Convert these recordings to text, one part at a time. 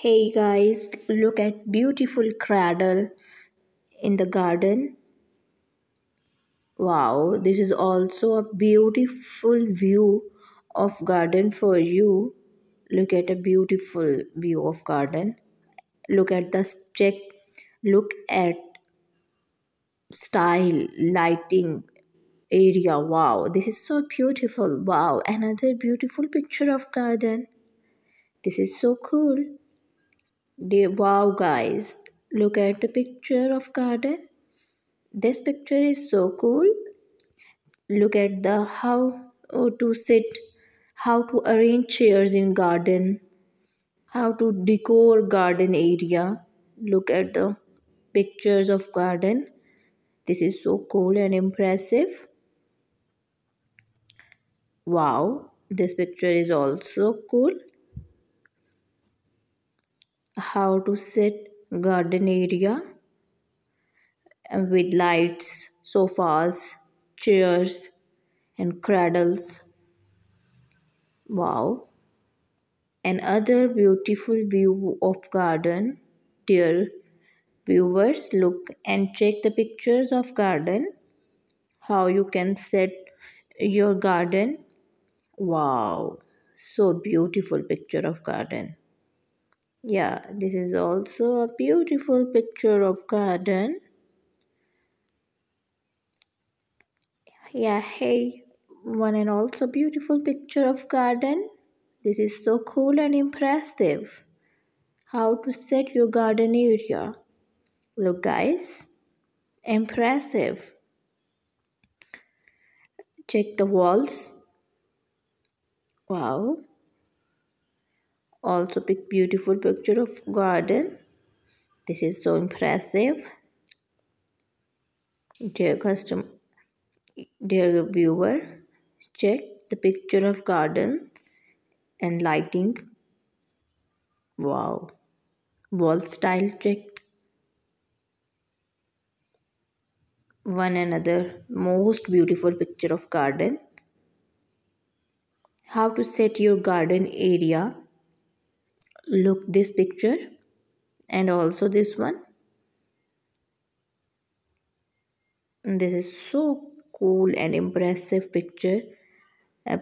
Hey guys, look at beautiful cradle in the garden. Wow, this is also a beautiful view of garden for you. Look at a beautiful view of garden. Look at the check. Look at style, lighting, area. Wow, this is so beautiful. Wow, another beautiful picture of garden. This is so cool. Wow guys, look at the picture of garden. This picture is so cool. Look at the how to sit, how to arrange chairs in garden, how to decor garden area. Look at the pictures of garden. This is so cool and impressive. Wow, this picture is also cool. How to sit garden area with lights, sofas, chairs and cradles. Wow. Another beautiful view of garden. Dear viewers, look and check the pictures of garden. How you can set your garden. Wow. So beautiful picture of garden. Yeah, this is also a beautiful picture of garden. Yeah, hey, one and also beautiful picture of garden. This is so cool and impressive. How to set your garden area. Look guys, impressive. Check the walls. Wow. Also pick beautiful picture of garden. This is so impressive. Dear customer, dear viewer, check the picture of garden and lighting. Wow. Wall style check. One another most beautiful picture of garden. How to set your garden area. Look this picture and also this one. This is so cool and impressive picture.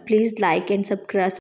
Please like and subscribe